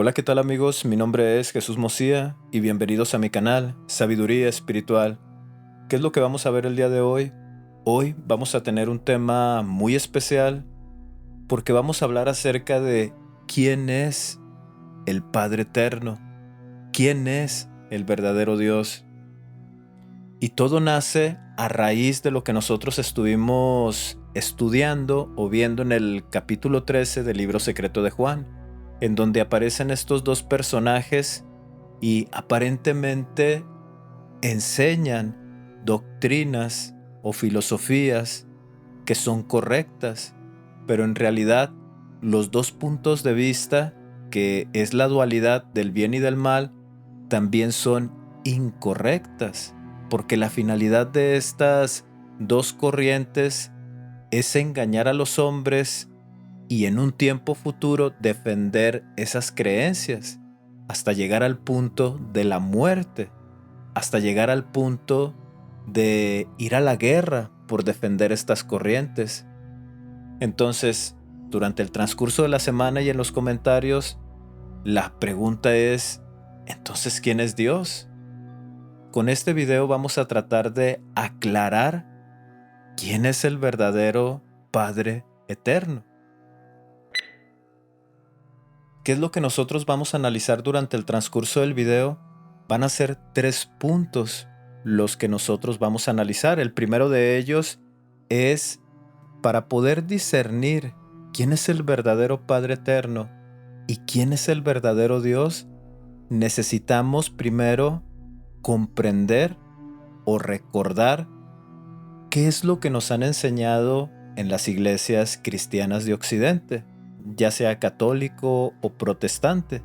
Hola, ¿qué tal amigos? Mi nombre es Jesús Mosía y bienvenidos a mi canal Sabiduría Espiritual. ¿Qué es lo que vamos a ver el día de hoy? Hoy vamos a tener un tema muy especial porque vamos a hablar acerca de quién es el Padre Eterno, quién es el verdadero Dios. Y todo nace a raíz de lo que nosotros estuvimos estudiando o viendo en el capítulo 13 del libro secreto de Juan, en donde aparecen estos dos personajes y aparentemente enseñan doctrinas o filosofías que son correctas, pero en realidad los dos puntos de vista, que es la dualidad del bien y del mal, también son incorrectas, porque la finalidad de estas dos corrientes es engañar a los hombres y en un tiempo futuro defender esas creencias hasta llegar al punto de la muerte, hasta llegar al punto de ir a la guerra por defender estas corrientes. Entonces, durante el transcurso de la semana y en los comentarios, la pregunta es, ¿entonces quién es Dios? Con este video vamos a tratar de aclarar quién es el verdadero Padre Eterno. ¿Qué es lo que nosotros vamos a analizar durante el transcurso del video? Van a ser 3 puntos los que nosotros vamos a analizar. El primero de ellos es para poder discernir quién es el verdadero Padre Eterno y quién es el verdadero Dios, necesitamos primero comprender o recordar qué es lo que nos han enseñado en las iglesias cristianas de Occidente, ya sea católico o protestante.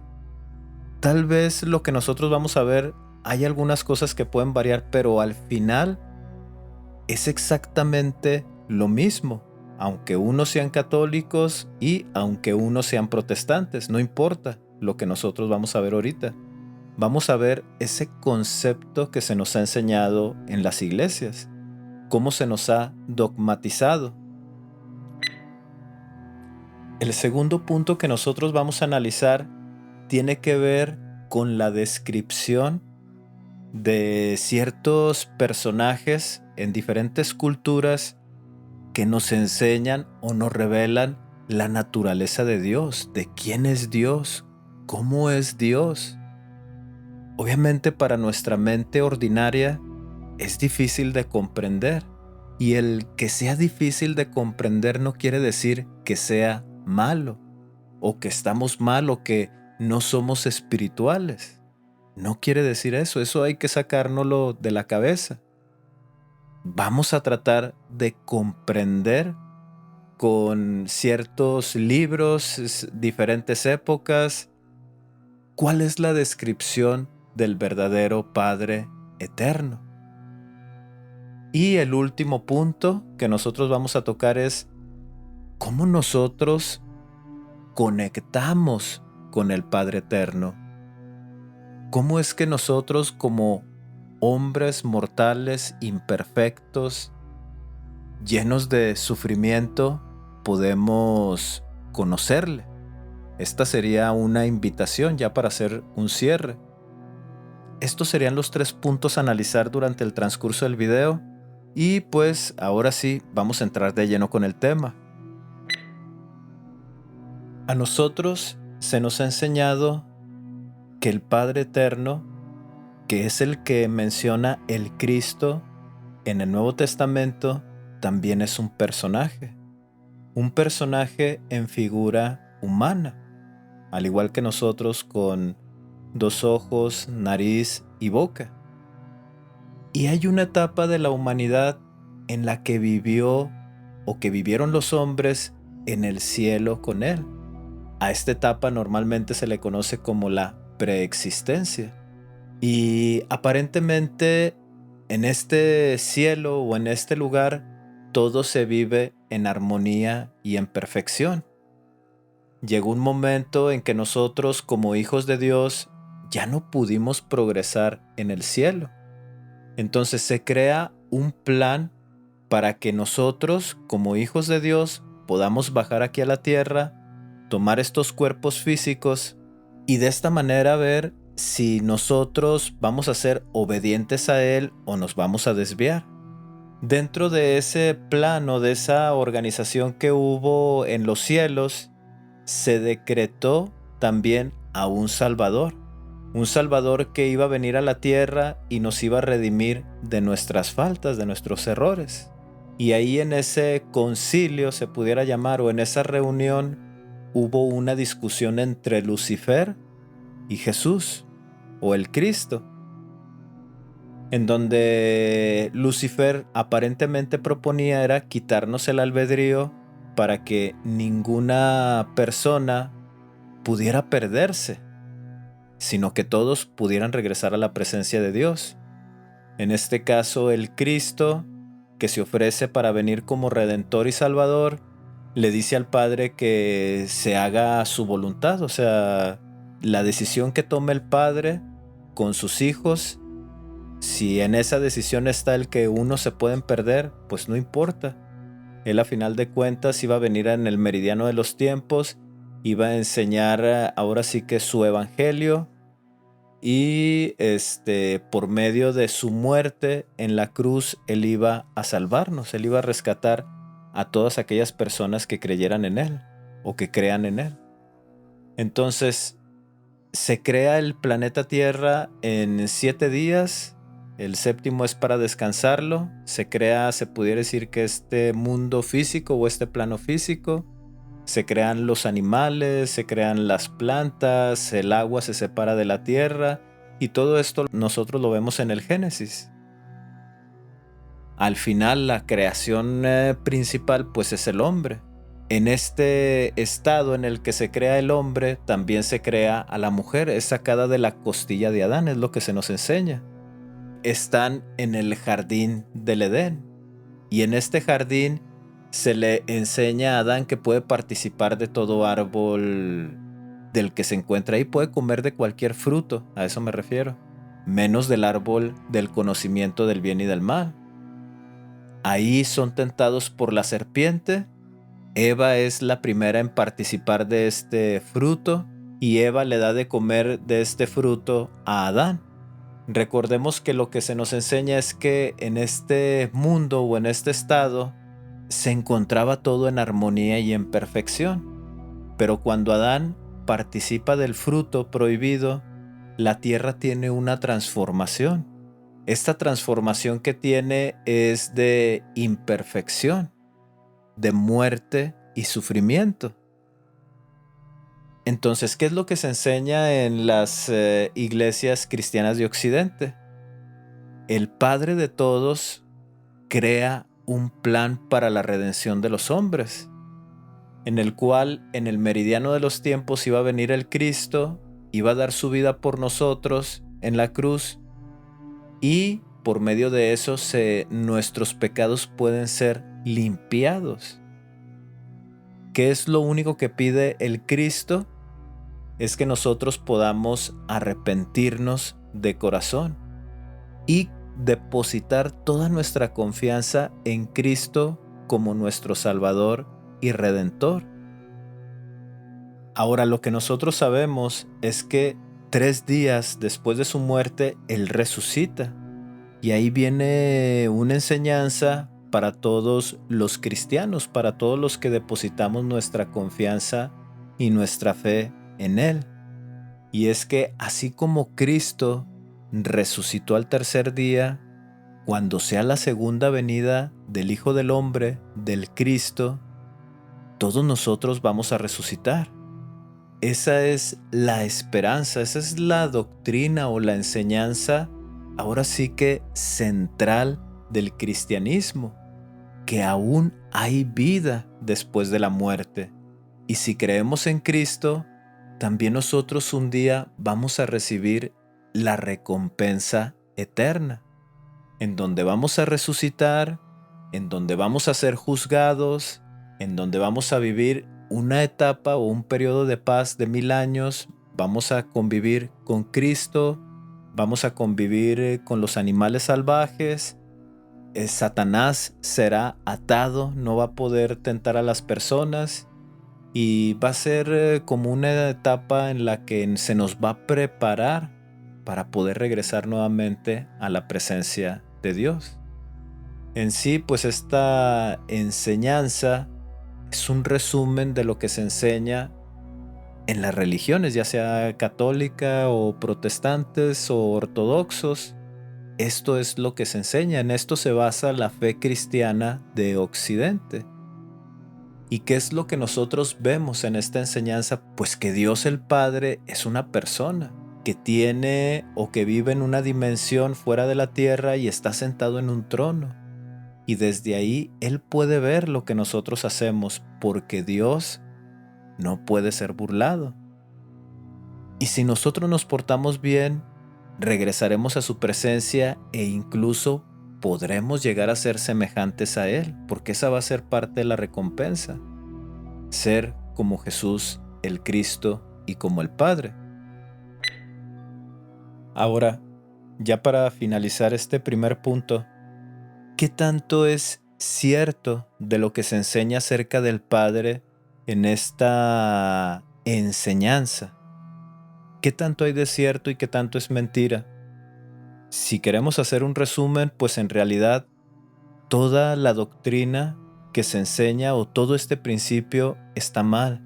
Tal vez lo que nosotros vamos a ver, hay algunas cosas que pueden variar, pero al final es exactamente lo mismo, aunque unos sean católicos y aunque unos sean protestantes, no importa lo que nosotros vamos a ver ahorita. Vamos a ver ese concepto que se nos ha enseñado en las iglesias, cómo se nos ha dogmatizado. El segundo punto que nosotros vamos a analizar tiene que ver con la descripción de ciertos personajes en diferentes culturas que nos enseñan o nos revelan la naturaleza de Dios, de quién es Dios, cómo es Dios. Obviamente para nuestra mente ordinaria es difícil de comprender, y el que sea difícil de comprender no quiere decir que sea malo, o que estamos mal o que no somos espirituales. No quiere decir eso, eso hay que sacárnoslo de la cabeza. Vamos a tratar de comprender con ciertos libros, diferentes épocas, cuál es la descripción del verdadero Padre Eterno. Y el último punto que nosotros vamos a tocar es cómo nosotros conectamos con el Padre Eterno. ¿Cómo es que nosotros como hombres mortales imperfectos, llenos de sufrimiento, podemos conocerle? Esta sería una invitación ya para hacer un cierre. Estos serían los 3 puntos a analizar durante el transcurso del video y pues ahora sí vamos a entrar de lleno con el tema. A nosotros se nos ha enseñado que el Padre Eterno, que es el que menciona el Cristo en el Nuevo Testamento, también es un personaje en figura humana, al igual que nosotros, con 2 ojos, nariz y boca. Y hay una etapa de la humanidad en la que vivió o que vivieron los hombres en el cielo con él. A esta etapa normalmente se le conoce como la preexistencia. Y aparentemente en este cielo o en este lugar todo se vive en armonía y en perfección. Llegó un momento en que nosotros como hijos de Dios ya no pudimos progresar en el cielo. Entonces se crea un plan para que nosotros como hijos de Dios podamos bajar aquí a la tierra, tomar estos cuerpos físicos y de esta manera ver si nosotros vamos a ser obedientes a Él o nos vamos a desviar. Dentro de ese plano, de esa organización que hubo en los cielos, se decretó también a un Salvador que iba a venir a la tierra y nos iba a redimir de nuestras faltas, de nuestros errores. Y ahí en ese concilio, se pudiera llamar, o en esa reunión, hubo una discusión entre Lucifer y Jesús, o el Cristo, en donde Lucifer aparentemente proponía era quitarnos el albedrío para que ninguna persona pudiera perderse, sino que todos pudieran regresar a la presencia de Dios. En este caso, el Cristo, que se ofrece para venir como Redentor y Salvador, le dice al Padre que se haga su voluntad, o sea, la decisión que tome el Padre con sus hijos, si en esa decisión está el que unos se pueden perder, pues no importa. Él a final de cuentas iba a venir en el meridiano de los tiempos, iba a enseñar ahora sí que su evangelio, y por medio de su muerte en la cruz, Él iba a salvarnos, Él iba a rescatar a todas aquellas personas que creyeran en Él o que crean en Él. Entonces, se crea el planeta Tierra en 7 días, el séptimo es para descansarlo, se crea, se pudiera decir que este mundo físico o este plano físico, se crean los animales, se crean las plantas, el agua se separa de la tierra y todo esto nosotros lo vemos en el Génesis. Al final la creación principal pues es el hombre. En este estado en el que se crea el hombre también se crea a la mujer, es sacada de la costilla de Adán, es lo que se nos enseña. Están en el jardín del Edén y en este jardín se le enseña a Adán que puede participar de todo árbol del que se encuentra ahí, puede comer de cualquier fruto, a eso me refiero, menos del árbol del conocimiento del bien y del mal. Ahí son tentados por la serpiente. Eva es la primera en participar de este fruto y Eva le da de comer de este fruto a Adán. Recordemos que lo que se nos enseña es que en este mundo o en este estado se encontraba todo en armonía y en perfección. Pero cuando Adán participa del fruto prohibido, la tierra tiene una transformación. Esta transformación que tiene es de imperfección, de muerte y sufrimiento. Entonces, ¿qué es lo que se enseña en las iglesias cristianas de Occidente? El Padre de todos crea un plan para la redención de los hombres, en el cual en el meridiano de los tiempos iba a venir el Cristo, iba a dar su vida por nosotros en la cruz y por medio de eso nuestros pecados pueden ser limpiados. ¿Qué es lo único que pide el Cristo? Es que nosotros podamos arrepentirnos de corazón y depositar toda nuestra confianza en Cristo como nuestro Salvador y Redentor. Ahora, lo que nosotros sabemos es que 3 días después de su muerte, Él resucita. Y ahí viene una enseñanza para todos los cristianos, para todos los que depositamos nuestra confianza y nuestra fe en Él. Y es que así como Cristo resucitó al tercer día, cuando sea la segunda venida del Hijo del Hombre, del Cristo, todos nosotros vamos a resucitar. Esa es la esperanza, esa es la doctrina o la enseñanza, ahora sí que central del cristianismo, que aún hay vida después de la muerte. Y si creemos en Cristo, también nosotros un día vamos a recibir la recompensa eterna, en donde vamos a resucitar, en donde vamos a ser juzgados, en donde vamos a vivir una etapa o un periodo de paz de 1000 años, vamos a convivir con Cristo, vamos a convivir con los animales salvajes, Satanás será atado, no va a poder tentar a las personas y va a ser como una etapa en la que se nos va a preparar para poder regresar nuevamente a la presencia de Dios. En sí, pues esta enseñanza es un resumen de lo que se enseña en las religiones, ya sea católica o protestantes o ortodoxos. Esto es lo que se enseña, en esto se basa la fe cristiana de Occidente. ¿Y qué es lo que nosotros vemos en esta enseñanza? Pues que Dios el Padre es una persona que tiene o que vive en una dimensión fuera de la tierra y está sentado en un trono. Y desde ahí Él puede ver lo que nosotros hacemos, porque Dios no puede ser burlado. Y si nosotros nos portamos bien, regresaremos a su presencia e incluso podremos llegar a ser semejantes a Él, porque esa va a ser parte de la recompensa. Ser como Jesús, el Cristo y como el Padre. Ahora, ya para finalizar este primer punto, ¿qué tanto es cierto de lo que se enseña acerca del Padre en esta enseñanza? ¿Qué tanto hay de cierto y qué tanto es mentira? Si queremos hacer un resumen, pues en realidad toda la doctrina que se enseña o todo este principio está mal,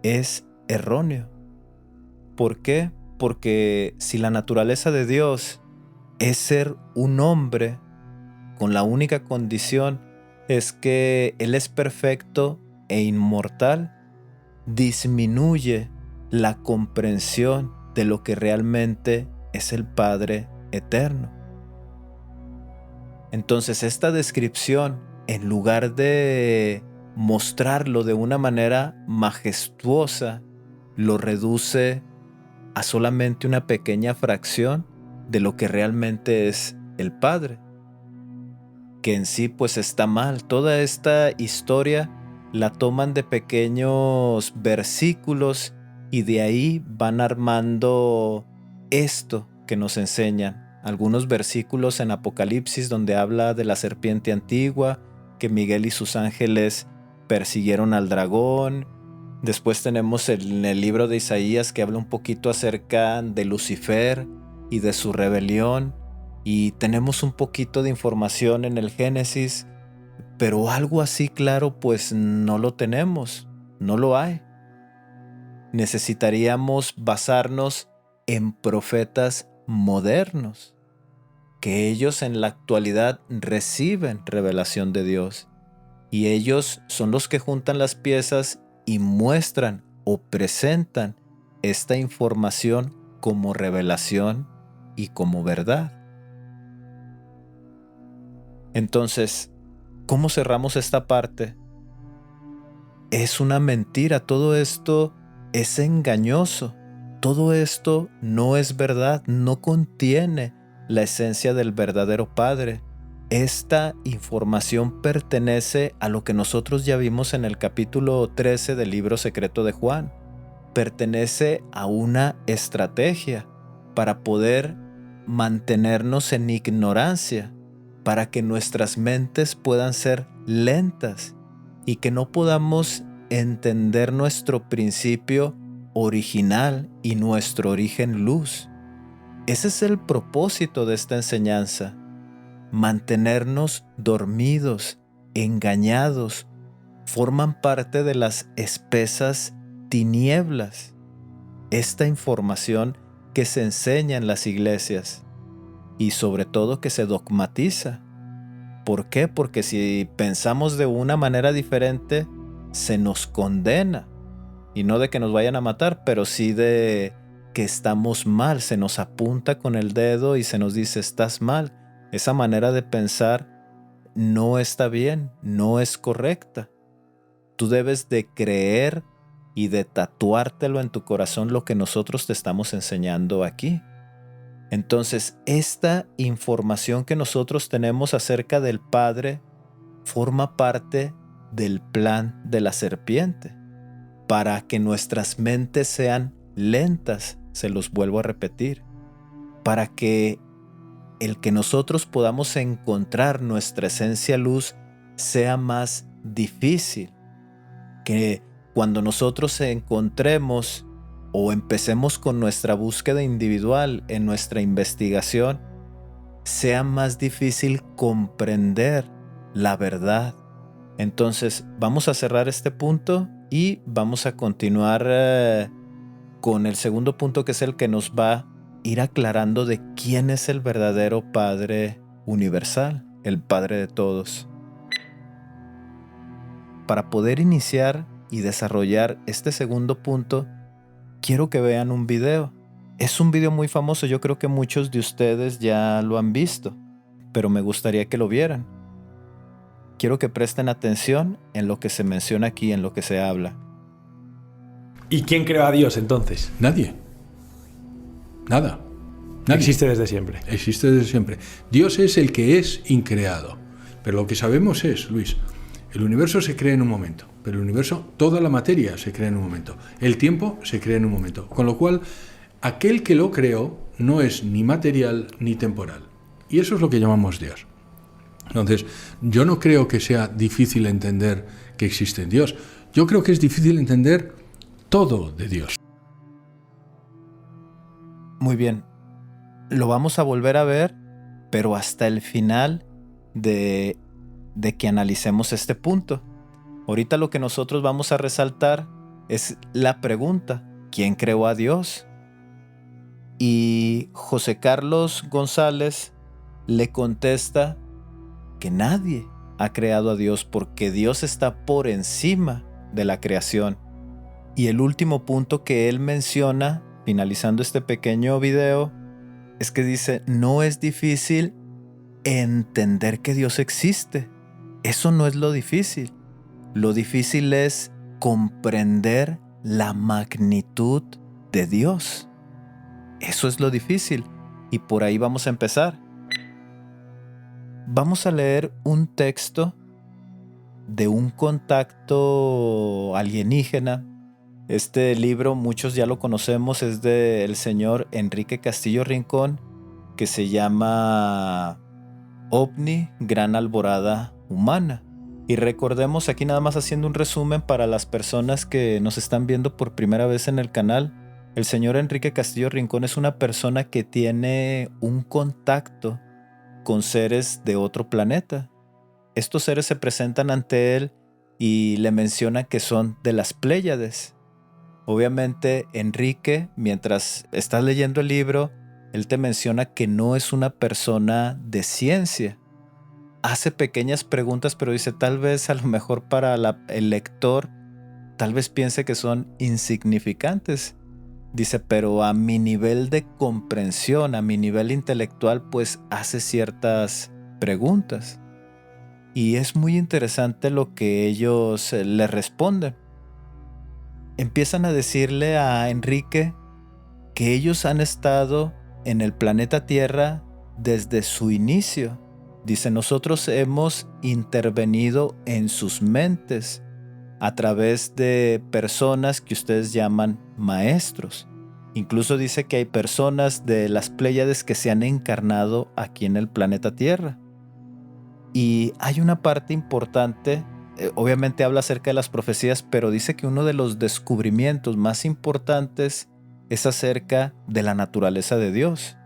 es erróneo. ¿Por qué? Porque si la naturaleza de Dios es ser un hombre con la única condición es que Él es perfecto e inmortal, disminuye la comprensión de lo que realmente es el Padre eterno. Entonces esta descripción, en lugar de mostrarlo de una manera majestuosa, lo reduce a solamente una pequeña fracción de lo que realmente es el Padre, que en sí pues está mal. Toda esta historia la toman de pequeños versículos y de ahí van armando esto que nos enseñan. Algunos versículos en Apocalipsis donde habla de la serpiente antigua, que Miguel y sus ángeles persiguieron al dragón. Después tenemos en el libro de Isaías que habla un poquito acerca de Lucifer y de su rebelión. Y tenemos un poquito de información en el Génesis, pero algo así claro pues no lo tenemos, no lo hay. Necesitaríamos basarnos en profetas modernos, que ellos en la actualidad reciben revelación de Dios. Y ellos son los que juntan las piezas y muestran o presentan esta información como revelación y como verdad. Entonces, ¿cómo cerramos esta parte? Es una mentira, todo esto es engañoso, todo esto no es verdad, no contiene la esencia del verdadero Padre. Esta información pertenece a lo que nosotros ya vimos en el capítulo 13 del libro secreto de Juan. Pertenece a una estrategia para poder mantenernos en ignorancia, para que nuestras mentes puedan ser lentas y que no podamos entender nuestro principio original y nuestro origen luz. Ese es el propósito de esta enseñanza, mantenernos dormidos, engañados, forman parte de las espesas tinieblas. Esta información que se enseña en las iglesias y sobre todo que se dogmatiza. ¿Por qué? Porque si pensamos de una manera diferente, se nos condena. Y no de que nos vayan a matar, pero sí de que estamos mal. Se nos apunta con el dedo y se nos dice, estás mal. Esa manera de pensar no está bien, no es correcta. Tú debes de creer y de tatuártelo en tu corazón lo que nosotros te estamos enseñando aquí. Entonces, esta información que nosotros tenemos acerca del Padre forma parte del plan de la serpiente, para que nuestras mentes sean lentas, se los vuelvo a repetir, para que el que nosotros podamos encontrar nuestra esencia luz sea más difícil, que cuando nosotros encontremos o empecemos con nuestra búsqueda individual en nuestra investigación, sea más difícil comprender la verdad. Entonces, vamos a cerrar este punto y vamos a continuar con el segundo punto, que es el que nos va a ir aclarando de quién es el verdadero Padre universal, el Padre de todos. Para poder iniciar y desarrollar este segundo punto, quiero que vean un video. Es un video muy famoso, yo creo que muchos de ustedes ya lo han visto, pero me gustaría que lo vieran. Quiero que presten atención en lo que se menciona aquí, en lo que se habla. ¿Y quién creó a Dios entonces? Nadie. Nada. Nadie. Existe desde siempre. Existe desde siempre. Dios es el que es increado. Pero lo que sabemos es, Luis, el universo se crea en un momento. Pero el universo, toda la materia se crea en un momento. El tiempo se crea en un momento. Con lo cual, aquel que lo creó no es ni material ni temporal. Y eso es lo que llamamos Dios. Entonces, yo no creo que sea difícil entender que existe Dios. Yo creo que es difícil entender todo de Dios. Muy bien. Lo vamos a volver a ver, pero hasta el final de que analicemos este punto. Ahorita lo que nosotros vamos a resaltar es la pregunta: ¿quién creó a Dios? Y José Carlos González le contesta que nadie ha creado a Dios, porque Dios está por encima de la creación. Y el último punto que él menciona, finalizando este pequeño video, es que dice: no es difícil entender que Dios existe. Eso no es lo difícil. Lo difícil es comprender la magnitud de Dios. Eso es lo difícil. Y por ahí vamos a empezar. Vamos a leer un texto de un contacto alienígena. Este libro muchos ya lo conocemos, es del señor Enrique Castillo Rincón, que se llama OVNI, Gran Alborada Humana. Y recordemos, aquí nada más haciendo un resumen para las personas que nos están viendo por primera vez en el canal, el señor Enrique Castillo Rincón es una persona que tiene un contacto con seres de otro planeta. Estos seres se presentan ante él y le mencionan que son de las Pléyades. Obviamente, Enrique, mientras estás leyendo el libro, él te menciona que no es una persona de ciencia. Hace pequeñas preguntas, pero dice, tal vez a lo mejor para el lector, tal vez piense que son insignificantes. Dice, pero a mi nivel de comprensión, a mi nivel intelectual, pues hace ciertas preguntas. Y es muy interesante lo que ellos le responden. Empiezan a decirle a Enrique que ellos han estado en el planeta Tierra desde su inicio. Dice, nosotros hemos intervenido en sus mentes a través de personas que ustedes llaman maestros. Incluso dice que hay personas de las Pléyades que se han encarnado aquí en el planeta Tierra. Y hay una parte importante, obviamente habla acerca de las profecías, pero dice que uno de los descubrimientos más importantes es acerca de la naturaleza de Dios.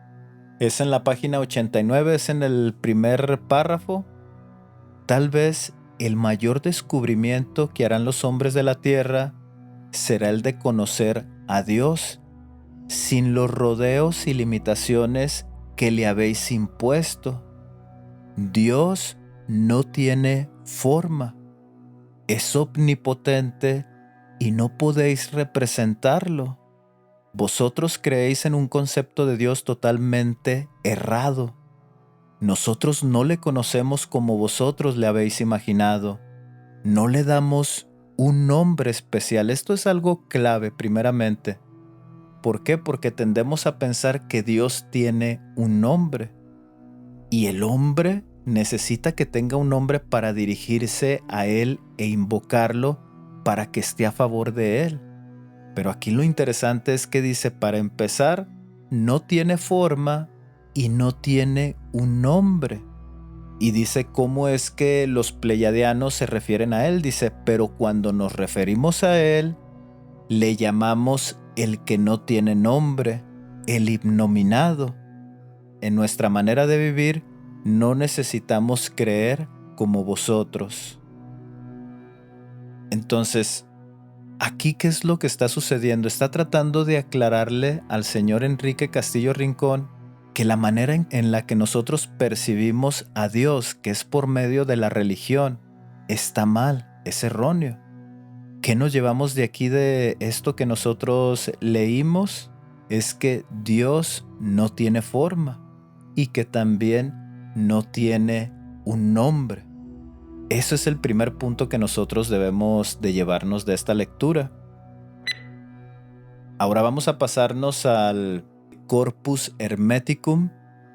Es en la página 89, es en el primer párrafo. Tal vez el mayor descubrimiento que harán los hombres de la tierra será el de conocer a Dios sin los rodeos y limitaciones que le habéis impuesto. Dios no tiene forma, es omnipotente y no podéis representarlo. Vosotros creéis en un concepto de Dios totalmente errado. Nosotros no le conocemos como vosotros le habéis imaginado. No le damos un nombre especial. Esto es algo clave, primeramente. ¿Por qué? Porque tendemos a pensar que Dios tiene un nombre. Y el hombre necesita que tenga un nombre para dirigirse a Él e invocarlo para que esté a favor de Él. Pero aquí lo interesante es que dice, para empezar, no tiene forma y no tiene un nombre. Y dice cómo es que los pleiadianos se refieren a él. Dice, pero cuando nos referimos a él, le llamamos el que no tiene nombre, el innominado. En nuestra manera de vivir, no necesitamos creer como vosotros. Entonces, aquí, ¿qué es lo que está sucediendo? Está tratando de aclararle al señor Enrique Castillo Rincón que la manera en la que nosotros percibimos a Dios, que es por medio de la religión, está mal, es erróneo. ¿Qué nos llevamos de aquí de esto que nosotros leímos? Es que Dios no tiene forma y que también no tiene un nombre. Eso es el primer punto que nosotros debemos de llevarnos de esta lectura. Ahora vamos a pasarnos al Corpus Hermeticum,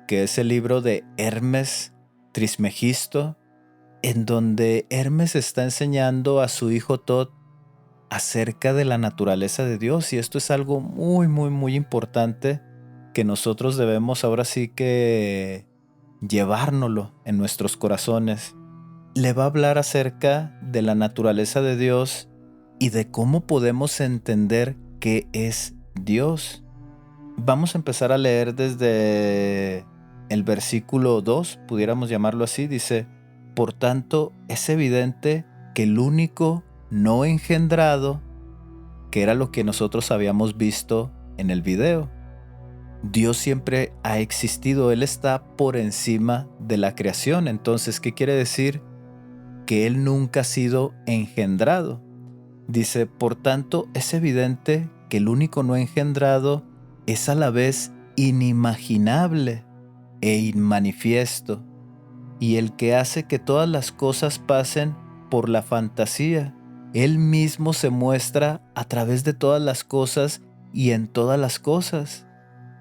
que es el libro de Hermes Trismegisto, en donde Hermes está enseñando a su hijo Tot acerca de la naturaleza de Dios, y esto es algo muy, muy, muy importante que nosotros debemos ahora sí que llevárnoslo en nuestros corazones. Le va a hablar acerca de la naturaleza de Dios y de cómo podemos entender qué es Dios. Vamos a empezar a leer desde el versículo 2, pudiéramos llamarlo así. Dice, por tanto, es evidente que el único no engendrado, que era lo que nosotros habíamos visto en el video. Dios siempre ha existido, Él está por encima de la creación. Entonces, ¿qué quiere decir? Que Él nunca ha sido engendrado. Dice, por tanto, es evidente que el único no engendrado es a la vez inimaginable e inmanifiesto, y el que hace que todas las cosas pasen por la fantasía. Él mismo se muestra a través de todas las cosas y en todas las cosas,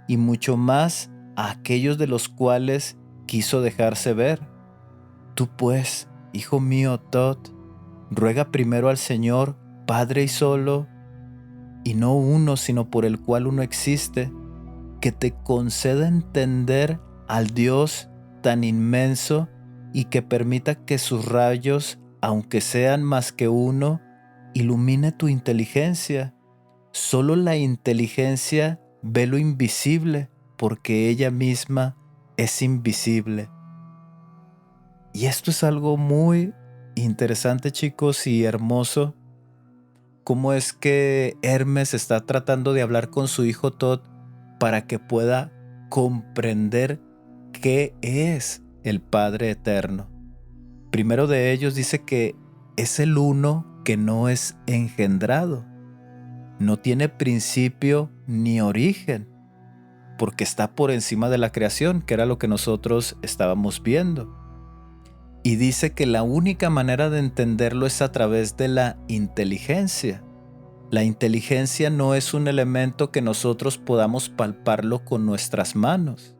y mucho más a aquellos de los cuales quiso dejarse ver. Tú pues, hijo mío Tot, ruega primero al Señor, Padre y solo, y no uno, sino por el cual uno existe, que te conceda entender al Dios tan inmenso y que permita que sus rayos, aunque sean más que uno, ilumine tu inteligencia. Solo la inteligencia ve lo invisible, porque ella misma es invisible. Y esto es algo muy interesante, chicos, y hermoso. Cómo es que Hermes está tratando de hablar con su hijo Tot para que pueda comprender qué es el Padre Eterno. Primero de ellos dice que es el uno que no es engendrado. No tiene principio ni origen, porque está por encima de la creación, que era lo que nosotros estábamos viendo. Y dice que la única manera de entenderlo es a través de la inteligencia. La inteligencia no es un elemento que nosotros podamos palparlo con nuestras manos,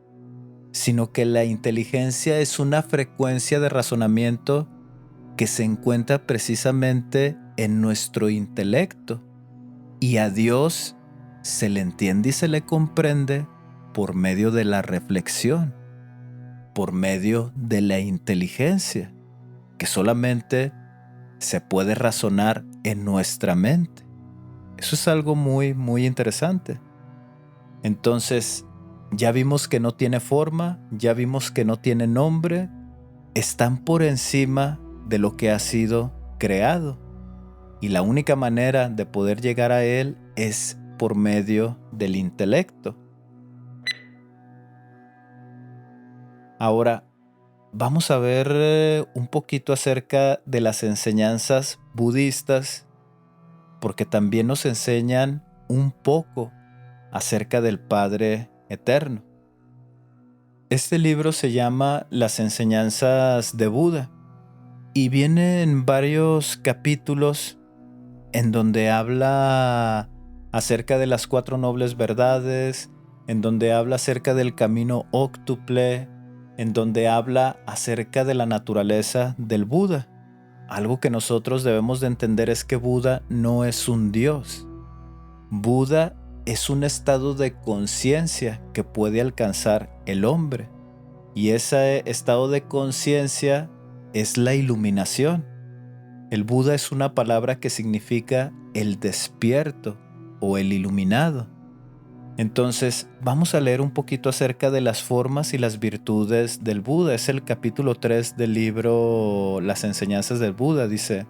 sino que la inteligencia es una frecuencia de razonamiento que se encuentra precisamente en nuestro intelecto. Y a Dios se le entiende y se le comprende por medio de la reflexión, por medio de la inteligencia, que solamente se puede razonar en nuestra mente. Eso es algo muy, muy interesante. Entonces, ya vimos que no tiene forma, ya vimos que no tiene nombre, están por encima de lo que ha sido creado. Y la única manera de poder llegar a Él es por medio del intelecto. Ahora, vamos a ver un poquito acerca de las enseñanzas budistas, porque también nos enseñan un poco acerca del Padre Eterno. Este libro se llama Las Enseñanzas de Buda y viene en varios capítulos en donde habla acerca de las 4 nobles verdades, en donde habla acerca del camino óctuple, en donde habla acerca de la naturaleza del Buda. Algo que nosotros debemos de entender es que Buda no es un dios. Buda es un estado de conciencia que puede alcanzar el hombre. Y ese estado de conciencia es la iluminación. El Buda es una palabra que significa el despierto o el iluminado. Entonces, vamos a leer un poquito acerca de las formas y las virtudes del Buda. Es el capítulo 3 del libro Las enseñanzas del Buda. Dice: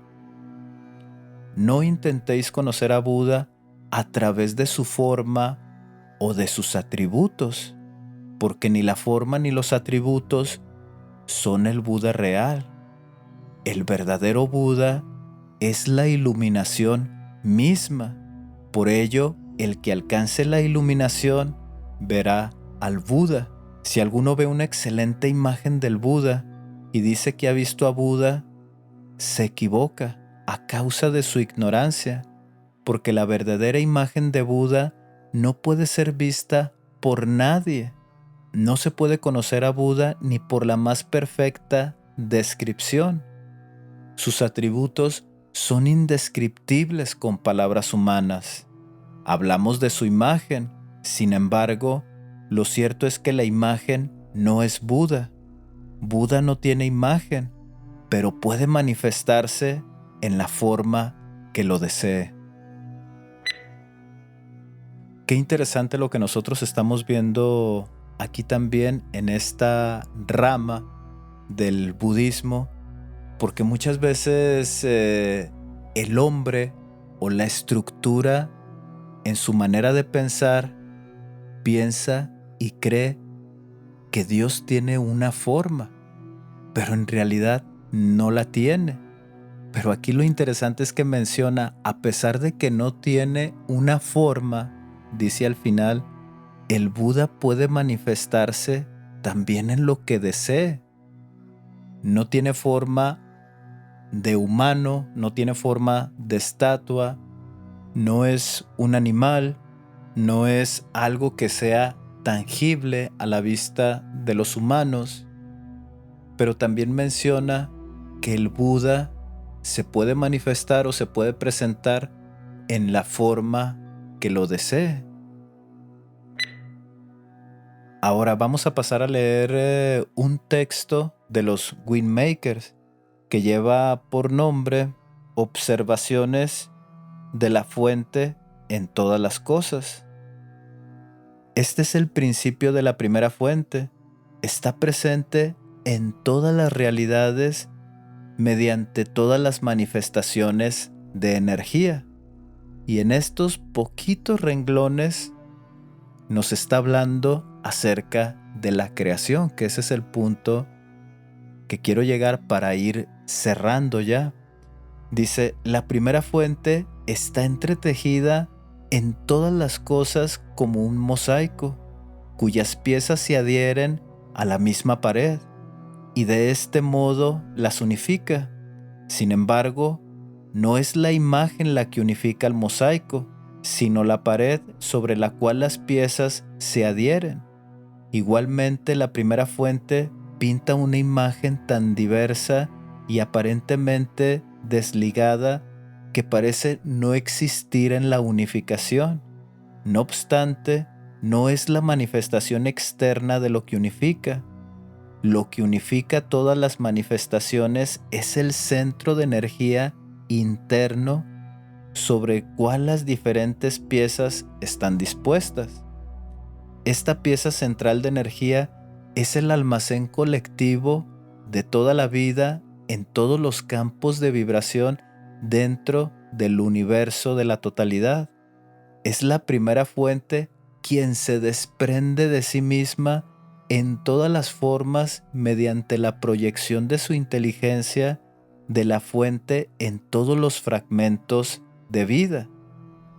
no intentéis conocer a Buda a través de su forma o de sus atributos, porque ni la forma ni los atributos son el Buda real. El verdadero Buda es la iluminación misma. Por ello, el que alcance la iluminación verá al Buda. Si alguno ve una excelente imagen del Buda y dice que ha visto a Buda, se equivoca a causa de su ignorancia, porque la verdadera imagen de Buda no puede ser vista por nadie. No se puede conocer a Buda ni por la más perfecta descripción. Sus atributos son indescriptibles con palabras humanas. Hablamos de su imagen, sin embargo, lo cierto es que la imagen no es Buda. Buda no tiene imagen, pero puede manifestarse en la forma que lo desee. Qué interesante lo que nosotros estamos viendo aquí también en esta rama del budismo, porque muchas veces el hombre o la estructura en su manera de pensar piensa y cree que Dios tiene una forma, pero en realidad no la tiene. Pero aquí lo interesante es que menciona, a pesar de que no tiene una forma, dice al final, el Buda puede manifestarse también en lo que desee. No tiene forma de humano, no tiene forma de estatua, no es un animal, no es algo que sea tangible a la vista de los humanos, pero también menciona que el Buda se puede manifestar o se puede presentar en la forma que lo desee. Ahora vamos a pasar a leer un texto de los Windmakers que lleva por nombre Observaciones de la fuente en todas las cosas. Este es el principio de la primera fuente. Está presente en todas las realidades mediante todas las manifestaciones de energía. Y en estos poquitos renglones nos está hablando acerca de la creación, que ese es el punto que quiero llegar para ir cerrando ya. Dice, la primera fuente está entretejida en todas las cosas como un mosaico, cuyas piezas se adhieren a la misma pared, y de este modo las unifica. Sin embargo, no es la imagen la que unifica el mosaico, sino la pared sobre la cual las piezas se adhieren. Igualmente, la primera fuente pinta una imagen tan diversa y aparentemente desligada que parece no existir en la unificación. No obstante, no es la manifestación externa de lo que unifica. Lo que unifica todas las manifestaciones es el centro de energía interno sobre el cual las diferentes piezas están dispuestas. Esta pieza central de energía es el almacén colectivo de toda la vida en todos los campos de vibración dentro del universo de la totalidad. Es la primera fuente quien se desprende de sí misma en todas las formas mediante la proyección de su inteligencia de la fuente en todos los fragmentos de vida.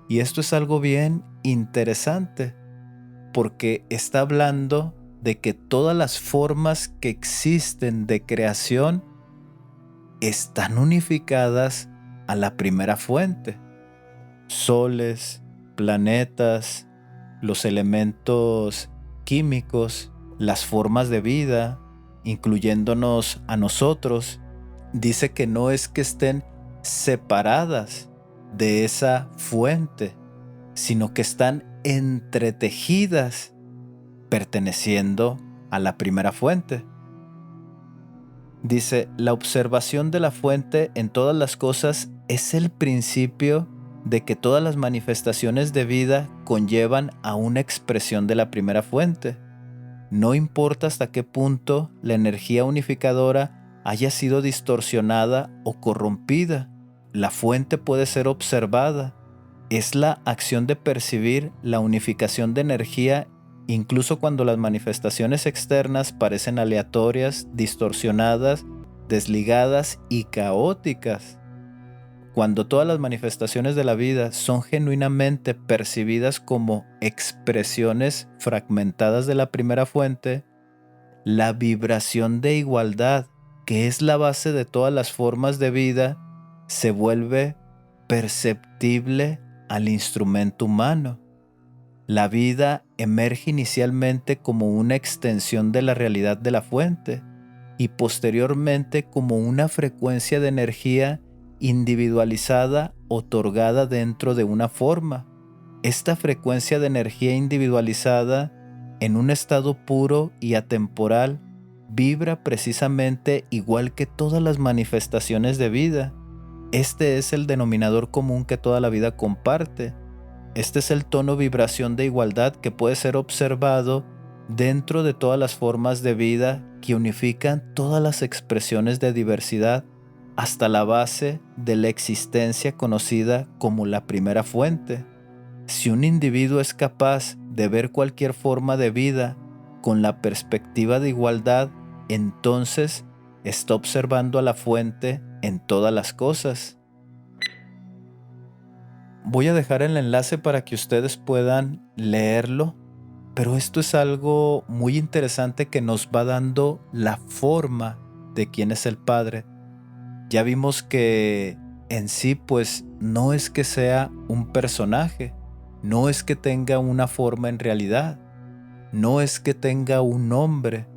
Y esto es algo bien interesante, porque está hablando de que todas las formas que existen de creación están unificadas a la primera fuente. Soles, planetas, los elementos químicos, las formas de vida, incluyéndonos a nosotros. Dice que no es que estén separadas de esa fuente, sino que están entretejidas, perteneciendo a la primera fuente. Dice, la observación de la fuente en todas las cosas es el principio de que todas las manifestaciones de vida conllevan a una expresión de la primera fuente. No importa hasta qué punto la energía unificadora haya sido distorsionada o corrompida, la fuente puede ser observada. Es la acción de percibir la unificación de energía incluso cuando las manifestaciones externas parecen aleatorias, distorsionadas, desligadas y caóticas. Cuando todas las manifestaciones de la vida son genuinamente percibidas como expresiones fragmentadas de la primera fuente, la vibración de igualdad, que es la base de todas las formas de vida, se vuelve perceptible al instrumento humano. La vida emerge inicialmente como una extensión de la realidad de la fuente y posteriormente como una frecuencia de energía individualizada otorgada dentro de una forma. Esta frecuencia de energía individualizada, en un estado puro y atemporal, vibra precisamente igual que todas las manifestaciones de vida. Este es el denominador común que toda la vida comparte. Este es el tono vibración de igualdad que puede ser observado dentro de todas las formas de vida que unifican todas las expresiones de diversidad hasta la base de la existencia conocida como la primera fuente. Si un individuo es capaz de ver cualquier forma de vida con la perspectiva de igualdad, entonces está observando a la fuente en todas las cosas. Voy a dejar el enlace para que ustedes puedan leerlo, pero esto es algo muy interesante que nos va dando la forma de quién es el Padre. Ya vimos que en sí pues no es que sea un personaje, no es que tenga una forma en realidad, no es que tenga un nombre,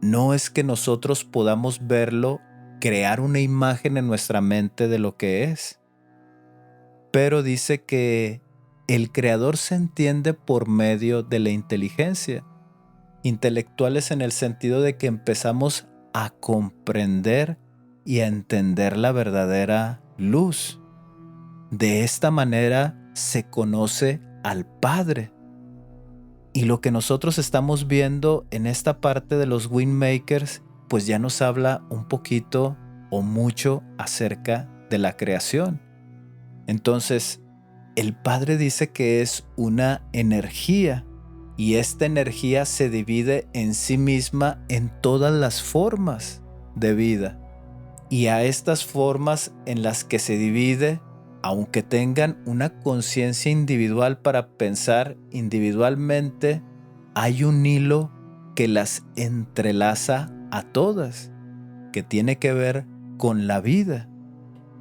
no es que nosotros podamos verlo, crear una imagen en nuestra mente de lo que es. Pero dice que el creador se entiende por medio de la inteligencia. Intelectuales en el sentido de que empezamos a comprender y a entender la verdadera luz. De esta manera se conoce al Padre. Y lo que nosotros estamos viendo en esta parte de los Windmakers, pues ya nos habla un poquito o mucho acerca de la creación. Entonces, el Padre dice que es una energía y esta energía se divide en sí misma en todas las formas de vida. Y a estas formas en las que se divide, aunque tengan una conciencia individual para pensar individualmente, hay un hilo que las entrelaza a todas, que tiene que ver con la vida.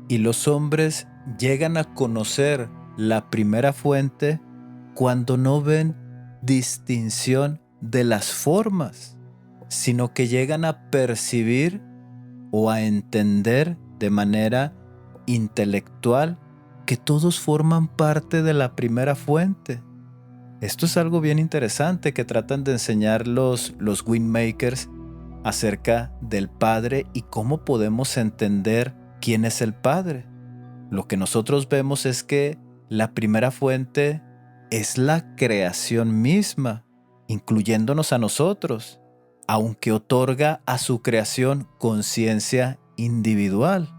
Y los hombres llegan a conocer la primera fuente cuando no ven distinción de las formas, sino que llegan a percibir o a entender de manera intelectual que todos forman parte de la primera fuente. Esto es algo bien interesante que tratan de enseñar los Windmakers acerca del Padre y cómo podemos entender quién es el Padre. Lo que nosotros vemos es que la primera fuente es la creación misma, incluyéndonos a nosotros, aunque otorga a su creación conciencia individual.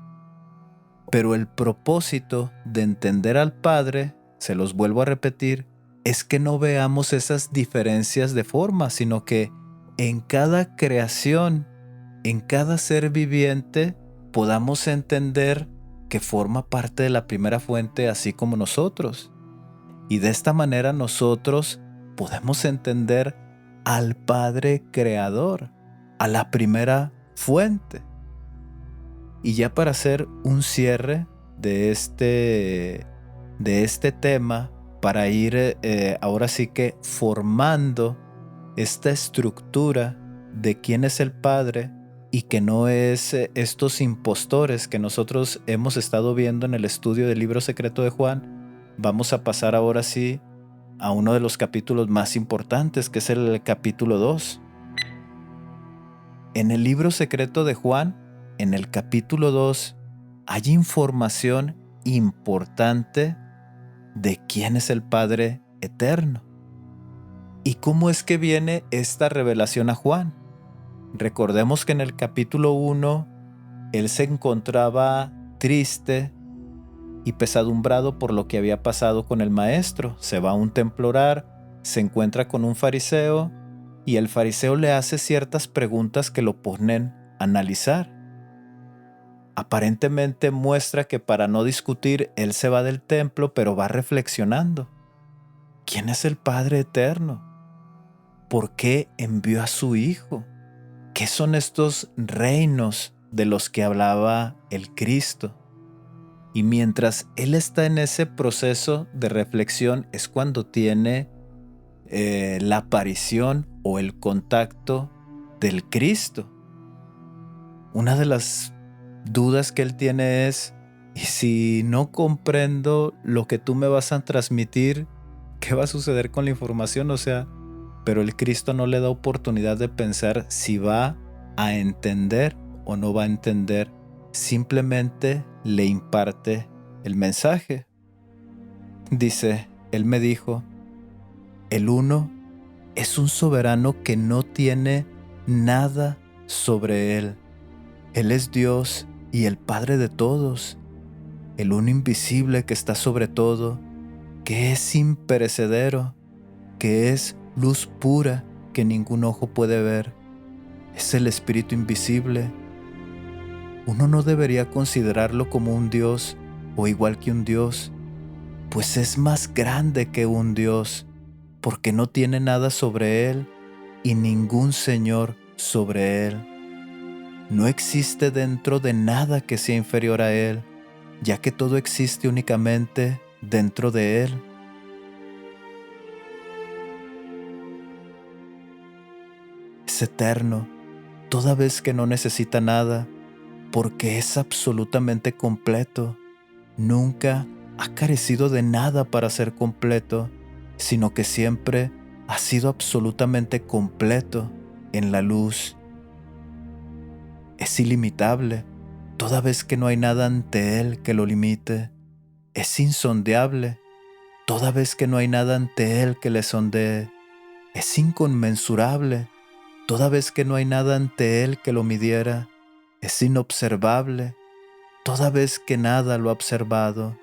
Pero el propósito de entender al Padre, se los vuelvo a repetir, es que no veamos esas diferencias de forma, sino que en cada creación, en cada ser viviente, podamos entender que forma parte de la primera fuente así como nosotros. Y de esta manera nosotros podemos entender al Padre Creador, a la primera fuente. Y ya para hacer un cierre de este tema, para ir ahora sí que formando esta estructura de quién es el Padre y que no es estos impostores que nosotros hemos estado viendo en el estudio del libro secreto de Juan, vamos a pasar ahora sí a uno de los capítulos más importantes, que es el capítulo 2. En el libro secreto de Juan, en el capítulo 2, hay información importante de quién es el Padre eterno. ¿Y cómo es que viene esta revelación a Juan? Recordemos que en el capítulo 1, él se encontraba triste y pesadumbrado por lo que había pasado con el maestro. Se va a un templo a orar, se encuentra con un fariseo y el fariseo le hace ciertas preguntas que lo ponen a analizar. Aparentemente muestra que para no discutir él se va del templo, pero va reflexionando. ¿Quién es el Padre eterno? ¿Por qué envió a su Hijo? ¿Qué son estos reinos de los que hablaba el Cristo? Y mientras él está en ese proceso de reflexión es cuando tiene la aparición o el contacto del Cristo. Una de las dudas que él tiene es, ¿y si no comprendo lo que tú me vas a transmitir, qué va a suceder con la información? O sea, pero el Cristo no le da oportunidad de pensar si va a entender o no va a entender. Simplemente le imparte el mensaje. Dice, él me dijo, el Uno es un soberano que no tiene nada sobre él. Él es Dios y el Padre de todos, el Uno invisible que está sobre todo, que es imperecedero, que es luz pura que ningún ojo puede ver. Es el Espíritu invisible. Uno no debería considerarlo como un Dios o igual que un Dios, pues es más grande que un Dios, porque no tiene nada sobre él y ningún Señor sobre él. No existe dentro de nada que sea inferior a él, ya que todo existe únicamente dentro de él. Es eterno, toda vez que no necesita nada, porque es absolutamente completo. Nunca ha carecido de nada para ser completo, sino que siempre ha sido absolutamente completo en la luz. Es ilimitable, toda vez que no hay nada ante él que lo limite. Es insondeable, toda vez que no hay nada ante él que le sondee. Es inconmensurable, toda vez que no hay nada ante él que lo midiera. Es inobservable, toda vez que nada lo ha observado.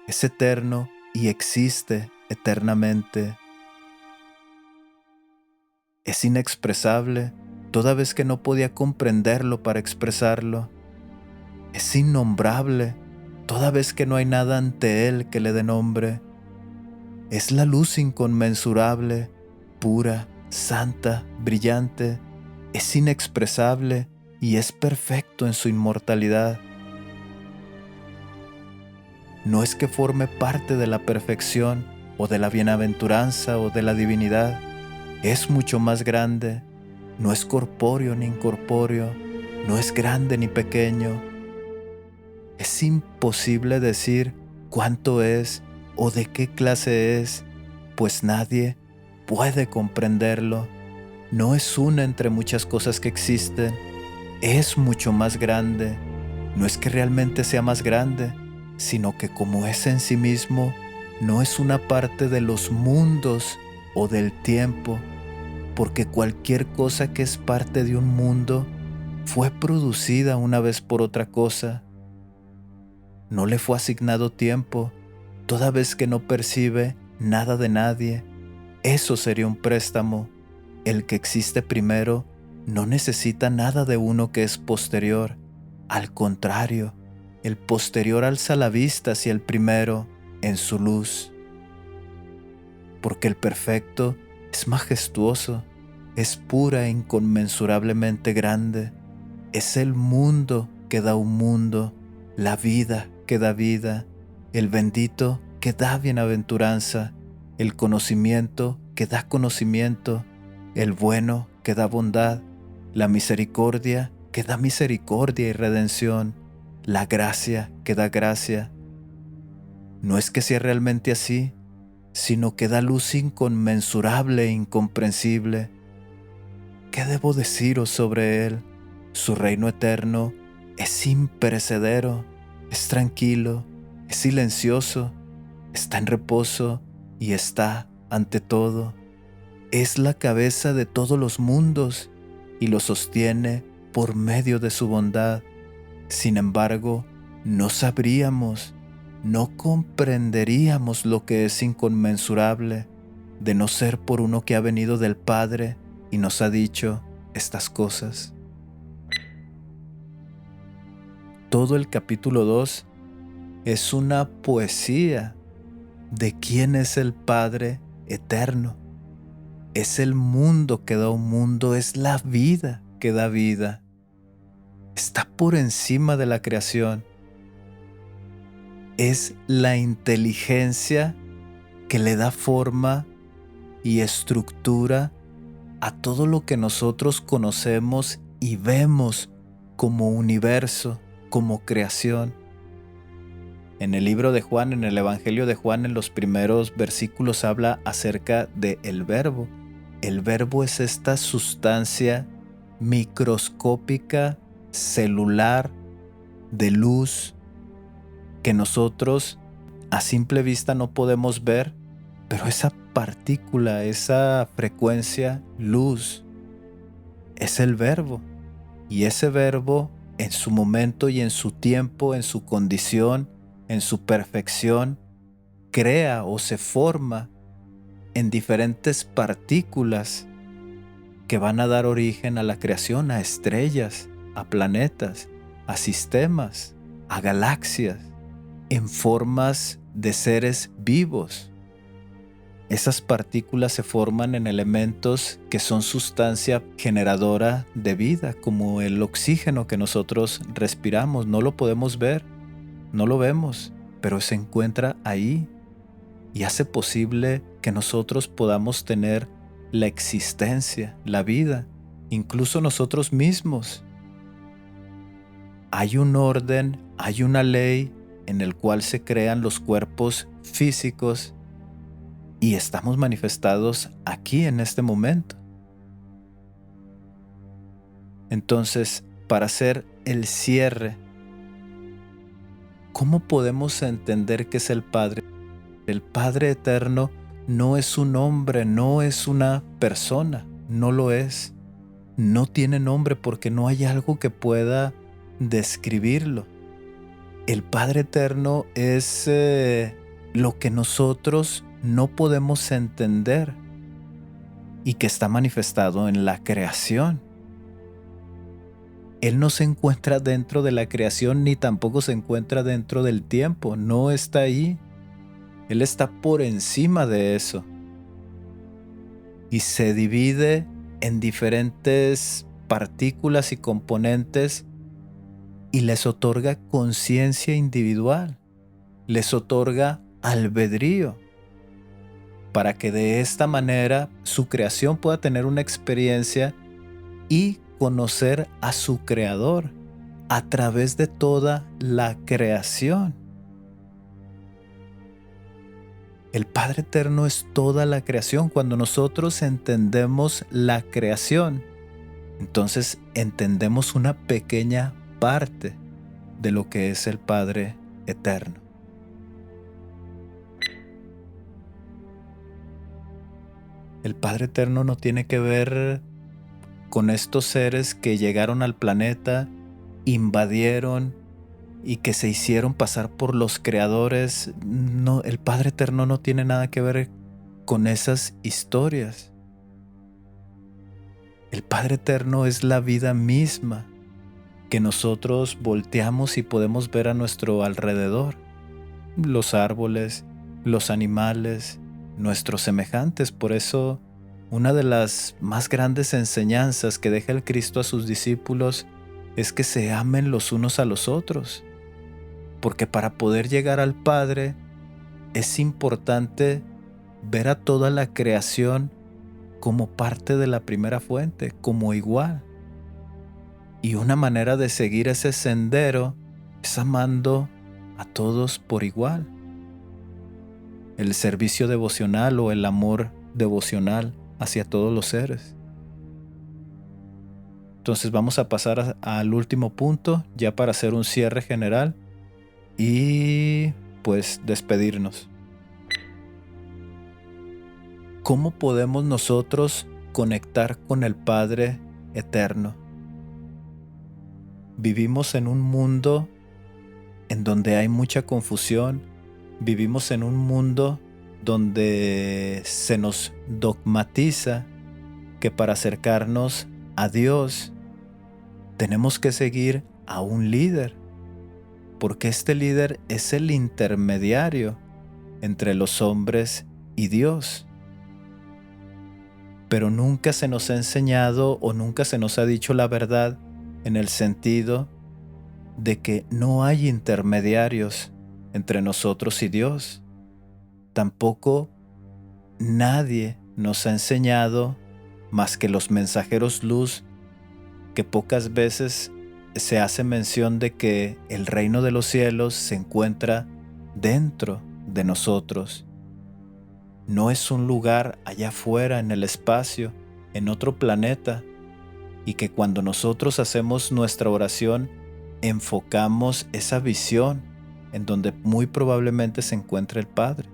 Es eterno y existe eternamente. Es inexpresable, toda vez que no podía comprenderlo para expresarlo. Es innombrable, toda vez que no hay nada ante él que le dé nombre. Es la luz inconmensurable, pura, santa, brillante. Es inexpresable y es perfecto en su inmortalidad. No es que forme parte de la perfección o de la bienaventuranza o de la divinidad. Es mucho más grande. No es corpóreo ni incorpóreo. No es grande ni pequeño. Es imposible decir cuánto es o de qué clase es, pues nadie puede comprenderlo. No es una entre muchas cosas que existen. Es mucho más grande. No es que realmente sea más grande, sino que como es en sí mismo, no es una parte de los mundos o del tiempo, porque cualquier cosa que es parte de un mundo fue producida una vez por otra cosa. No le fue asignado tiempo, toda vez que no percibe nada de nadie. Eso sería un préstamo. El que existe primero no necesita nada de uno que es posterior. Al contrario, el posterior alza la vista hacia el primero en su luz. Porque el perfecto es majestuoso, es pura e inconmensurablemente grande. Es el mundo que da un mundo, la vida que da vida, el bendito que da bienaventuranza, el conocimiento que da conocimiento, el bueno que da bondad, la misericordia que da misericordia y redención, la gracia que da gracia. No es que sea realmente así, sino que da luz inconmensurable e incomprensible. ¿Qué debo deciros sobre él? Su reino eterno es imperecedero, es tranquilo, es silencioso, está en reposo y está ante todo. Es la cabeza de todos los mundos y los sostiene por medio de su bondad. Sin embargo, no sabríamos, no comprenderíamos lo que es inconmensurable, de no ser por uno que ha venido del Padre y nos ha dicho estas cosas. Todo el capítulo 2 es una poesía de quién es el Padre eterno. Es el mundo que da un mundo, es la vida que da vida. Está por encima de la creación. Es la inteligencia que le da forma y estructura a todo lo que nosotros conocemos y vemos como universo, como creación. En el libro de Juan, en el Evangelio de Juan, en los primeros versículos habla acerca de el Verbo. El Verbo es esta sustancia microscópica, celular, de luz, que nosotros a simple vista no podemos ver, pero esa partícula, esa frecuencia, luz, es el Verbo. Y ese Verbo, en su momento y en su tiempo, en su condición, en su perfección, crea o se forma en diferentes partículas que van a dar origen a la creación, a estrellas, a planetas, a sistemas, a galaxias, en formas de seres vivos. Esas partículas se forman en elementos que son sustancia generadora de vida, como el oxígeno que nosotros respiramos. No lo podemos ver, no lo vemos, pero se encuentra ahí y hace posible que nosotros podamos tener la existencia, la vida, incluso nosotros mismos. Hay un orden, hay una ley en el cual se crean los cuerpos físicos y estamos manifestados aquí en este momento. Entonces, para hacer el cierre, ¿cómo podemos entender qué es el Padre? El Padre eterno no es un hombre, no es una persona, no lo es. No tiene nombre porque no hay algo que pueda describirlo. El Padre eterno es lo que nosotros no podemos entender y que está manifestado en la creación. Él no se encuentra dentro de la creación ni tampoco se encuentra dentro del tiempo, no está ahí. Él está por encima de eso y se divide en diferentes partículas y componentes y les otorga conciencia individual, les otorga albedrío, para que de esta manera su creación pueda tener una experiencia y conocer a su Creador a través de toda la creación. El Padre Eterno es toda la creación. Cuando nosotros entendemos la creación, entonces entendemos una pequeña parte de lo que es el Padre Eterno. El Padre Eterno no tiene que ver con estos seres que llegaron al planeta, invadieron y que se hicieron pasar por los creadores. No, el Padre Eterno no tiene nada que ver con esas historias. El Padre Eterno es la vida misma que nosotros volteamos y podemos ver a nuestro alrededor. Los árboles, los animales, nuestros semejantes. Por eso, una de las más grandes enseñanzas que deja el Cristo a sus discípulos es que se amen los unos a los otros. Porque para poder llegar al Padre es importante ver a toda la creación como parte de la primera fuente, como igual. Y una manera de seguir ese sendero es amando a todos por igual. El servicio devocional o el amor devocional hacia todos los seres. Entonces vamos a pasar al último punto, ya para hacer un cierre general y pues despedirnos. ¿Cómo podemos nosotros conectar con el Padre eterno? Vivimos en un mundo en donde hay mucha confusión, vivimos en un mundo donde se nos dogmatiza que para acercarnos a Dios tenemos que seguir a un líder, porque este líder es el intermediario entre los hombres y Dios. Pero nunca se nos ha enseñado o nunca se nos ha dicho la verdad en el sentido de que no hay intermediarios entre nosotros y Dios. Tampoco nadie nos ha enseñado más que los mensajeros luz, que pocas veces se hace mención de que el reino de los cielos se encuentra dentro de nosotros. No es un lugar allá afuera en el espacio, en otro planeta, y que cuando nosotros hacemos nuestra oración, enfocamos esa visión en donde muy probablemente se encuentre el Padre.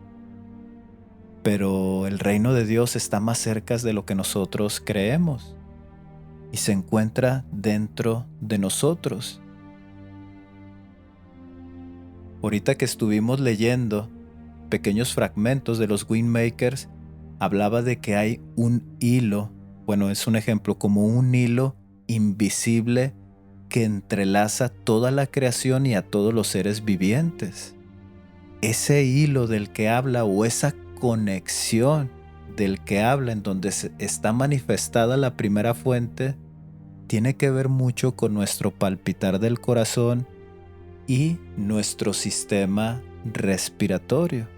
Pero el reino de Dios está más cerca de lo que nosotros creemos y se encuentra dentro de nosotros. Ahorita que estuvimos leyendo pequeños fragmentos de los Windmakers, hablaba de que hay un hilo, bueno, es un ejemplo, como un hilo invisible que entrelaza toda la creación y a todos los seres vivientes. Ese hilo del que habla, o esa conexión del que habla, en donde está manifestada la primera fuente, tiene que ver mucho con nuestro palpitar del corazón y nuestro sistema respiratorio,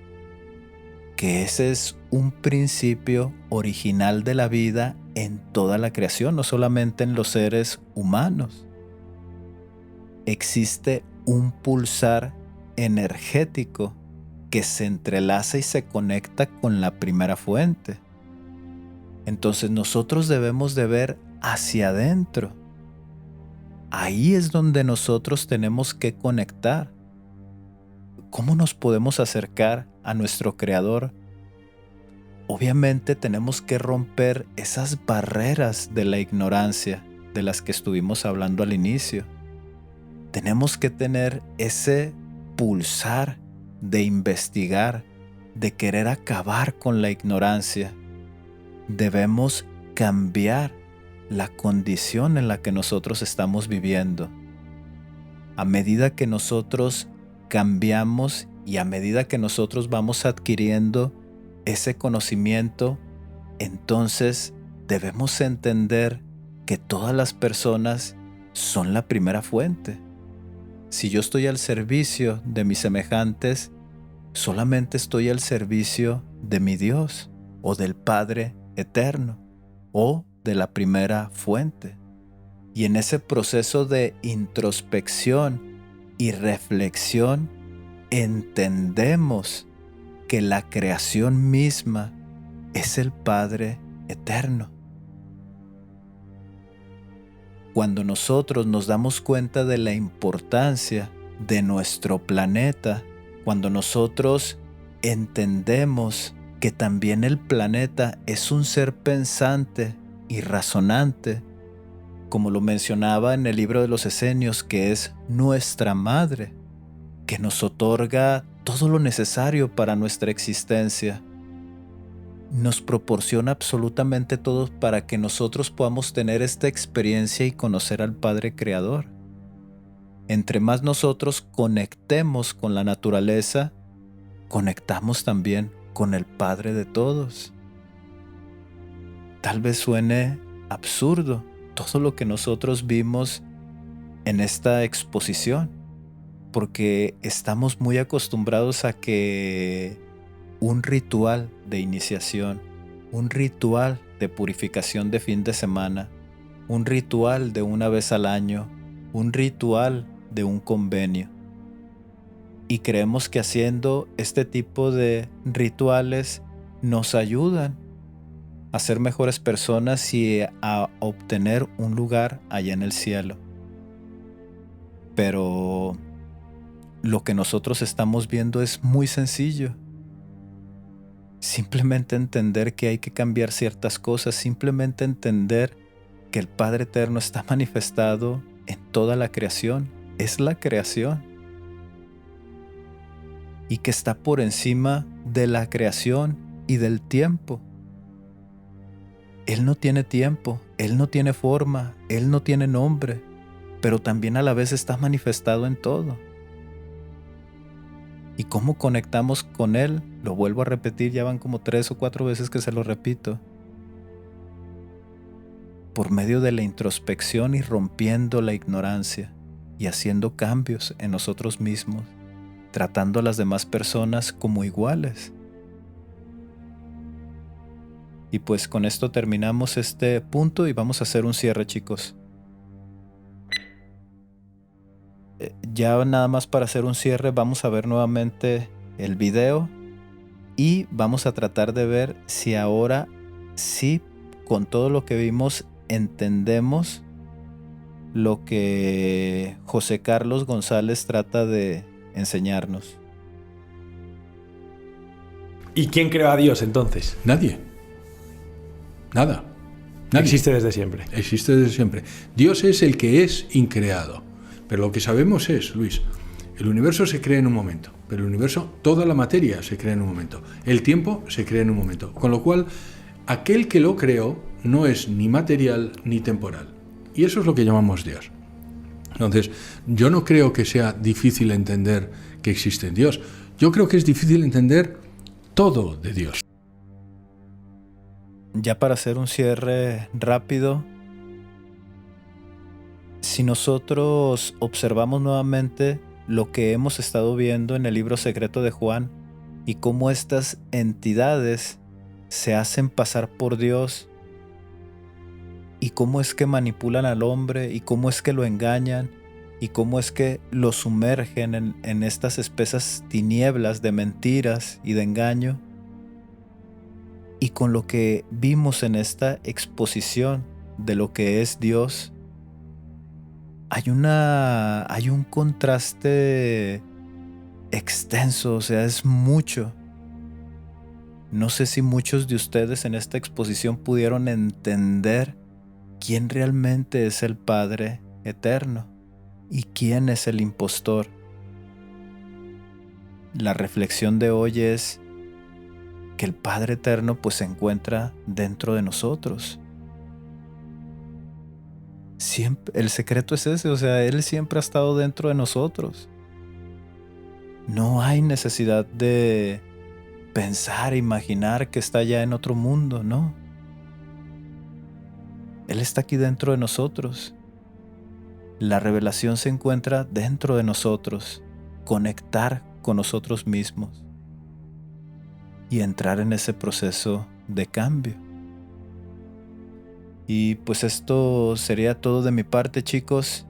que ese es un principio original de la vida en toda la creación, no solamente en los seres humanos. Existe un pulsar energético que se entrelaza y se conecta con la primera fuente. Entonces nosotros debemos de ver hacia adentro. Ahí es donde nosotros tenemos que conectar. ¿Cómo nos podemos acercar a nuestro Creador? Obviamente tenemos que romper esas barreras de la ignorancia de las que estuvimos hablando al inicio. Tenemos que tener ese pulsar de investigar, de querer acabar con la ignorancia. Debemos cambiar la condición en la que nosotros estamos viviendo. A medida que nosotros cambiamos y a medida que nosotros vamos adquiriendo ese conocimiento, entonces debemos entender que todas las personas son la primera fuente. Si yo estoy al servicio de mis semejantes, solamente estoy al servicio de mi Dios o del Padre eterno o de la primera fuente. Y en ese proceso de introspección y reflexión entendemos que la creación misma es el Padre eterno. Cuando nosotros nos damos cuenta de la importancia de nuestro planeta, cuando nosotros entendemos que también el planeta es un ser pensante y razonante, como lo mencionaba en el libro de los Esenios, que es nuestra madre, que nos otorga todo lo necesario para nuestra existencia. Nos proporciona absolutamente todo para que nosotros podamos tener esta experiencia y conocer al Padre Creador. Entre más nosotros conectemos con la naturaleza, conectamos también con el Padre de todos. Tal vez suene absurdo todo lo que nosotros vimos en esta exposición, porque estamos muy acostumbrados a que un ritual de iniciación, un ritual de purificación de fin de semana, un ritual de una vez al año, un ritual de un convenio. Y creemos que haciendo este tipo de rituales nos ayudan a ser mejores personas y a obtener un lugar allá en el cielo. Pero lo que nosotros estamos viendo es muy sencillo. Simplemente entender que hay que cambiar ciertas cosas, simplemente entender que el Padre Eterno está manifestado en toda la creación, es la creación, y que está por encima de la creación y del tiempo. Él no tiene tiempo, Él no tiene forma, Él no tiene nombre, pero también a la vez está manifestado en todo. ¿Y cómo conectamos con Él? Lo vuelvo a repetir, ya van como 3 o 4 veces que se lo repito. Por medio de la introspección y rompiendo la ignorancia y haciendo cambios en nosotros mismos, tratando a las demás personas como iguales. Y pues con esto terminamos este punto y vamos a hacer un cierre, chicos. Ya nada más para hacer un cierre, vamos a ver nuevamente el video y vamos a tratar de ver si ahora sí, con todo lo que vimos, entendemos lo que José Carlos González trata de enseñarnos. ¿Y quién creó a Dios entonces? Nadie. Nada. Nadie. Existe desde siempre. Existe desde siempre. Dios es el que es increado. Pero lo que sabemos es, Luis, el universo se crea en un momento. Pero el universo, toda la materia se crea en un momento. El tiempo se crea en un momento. Con lo cual, aquel que lo creó no es ni material ni temporal. Y eso es lo que llamamos Dios. Entonces, yo no creo que sea difícil entender que existe Dios. Yo creo que es difícil entender todo de Dios. Ya para hacer un cierre rápido, si nosotros observamos nuevamente lo que hemos estado viendo en el libro secreto de Juan y cómo estas entidades se hacen pasar por Dios y cómo es que manipulan al hombre y cómo es que lo engañan y cómo es que lo sumergen en estas espesas tinieblas de mentiras y de engaño. Y con lo que vimos en esta exposición de lo que es Dios, hay un contraste extenso, o sea, es mucho. No sé si muchos de ustedes en esta exposición pudieron entender quién realmente es el Padre Eterno y quién es el impostor. La reflexión de hoy es que el Padre Eterno pues se encuentra dentro de nosotros. Siempre, el secreto es ese, o sea, Él siempre ha estado dentro de nosotros. No hay necesidad de pensar, imaginar que está allá en otro mundo, no. Él está aquí dentro de nosotros. La revelación se encuentra dentro de nosotros, conectar con nosotros mismos y entrar en ese proceso de cambio. Y pues esto sería todo de mi parte, chicos.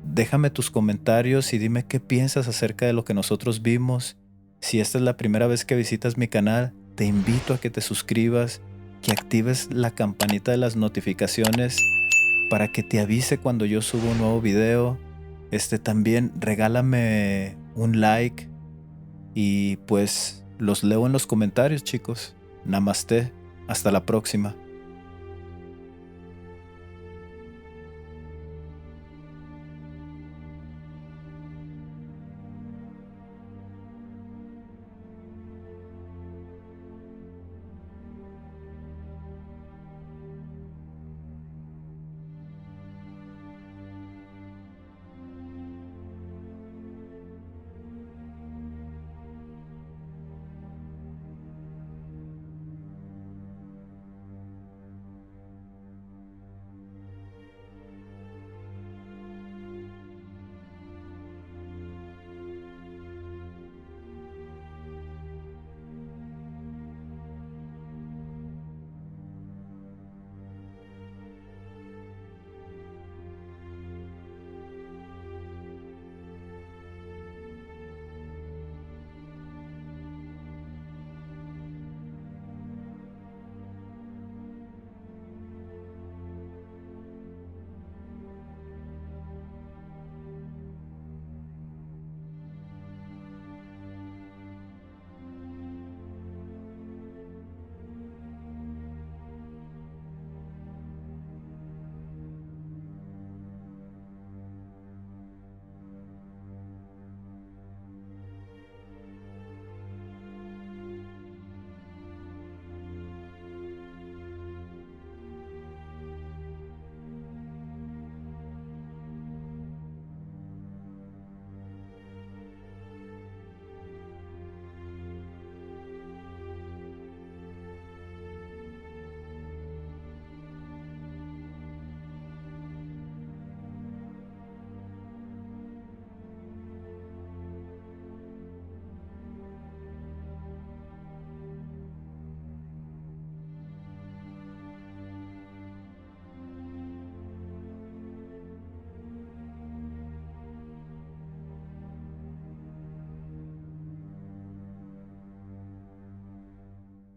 Déjame tus comentarios y dime qué piensas acerca de lo que nosotros vimos. Si esta es la primera vez que visitas mi canal, te invito a que te suscribas, que actives la campanita de las notificaciones para que te avise cuando yo subo un nuevo video. También regálame un like y pues los leo en los comentarios, chicos. Namaste, hasta la próxima.